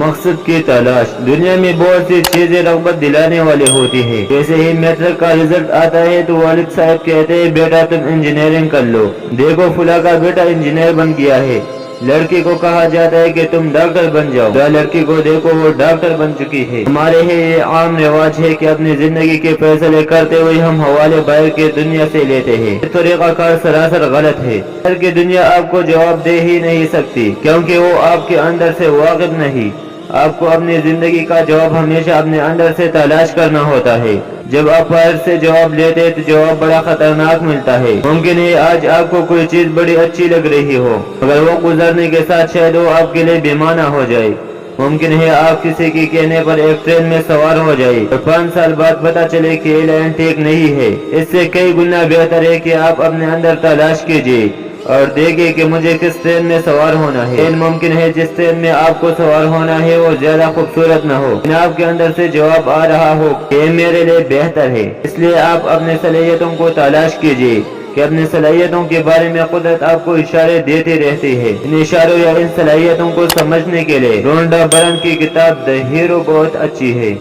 मकसद की तलाश। दुनिया में बहुत सी चीजें रग़बत दिलाने वाली होती है। जैसे ही मैट्रिक का रिजल्ट आता है तो वालिद साहब कहते हैं बेटा तुम इंजीनियरिंग कर लो, देखो फुला का बेटा इंजीनियर बन गया है। लड़की को कहा जाता है कि तुम डॉक्टर बन जाओ, लड़की को देखो वो डॉक्टर बन चुकी है। हमारे यहाँ ये आम रिवाज है कि अपनी जिंदगी के फैसले करते हुए हम हवाले बाहर की दुनिया से लेते हैं। ये तरीक़ाकार सरासर गलत है। बाहर की दुनिया आपको जवाब दे ही नहीं सकती, क्योंकि वो आपके अंदर से वाकिफ नहीं। आपको अपनी जिंदगी का जवाब हमेशा अपने अंदर से तलाश करना होता है। जब आप बाहर से जवाब लेते हैं तो जवाब बड़ा खतरनाक मिलता है। मुमकिन है आज आपको कोई चीज बड़ी अच्छी लग रही हो, मगर वो गुजरने के साथ शायद वो आपके लिए बेमाना हो जाए। मुमकिन है आप किसी के कहने पर एक ट्रेन में सवार हो जाए और 5 साल बाद पता चले कि ये लाइन ठीक नहीं है। इससे कई गुना बेहतर है कि आप अपने अंदर तलाश कीजिए और देखिए कि मुझे किस ट्रेन में सवार होना है। मुमकिन है जिस ट्रेन में आपको सवार होना है वो ज्यादा खूबसूरत न हो, आपके अंदर से जवाब आ रहा हो ये मेरे लिए बेहतर है। इसलिए आप अपने सलाहियतों को तलाश कीजिए कि अपनी सलाहियतों के बारे में कुदरत आपको इशारे देती रहती है। इन इशारों या इन सलाहियतों को समझने के लिए रोंडा बरन की किताब द हीरो बहुत अच्छी है।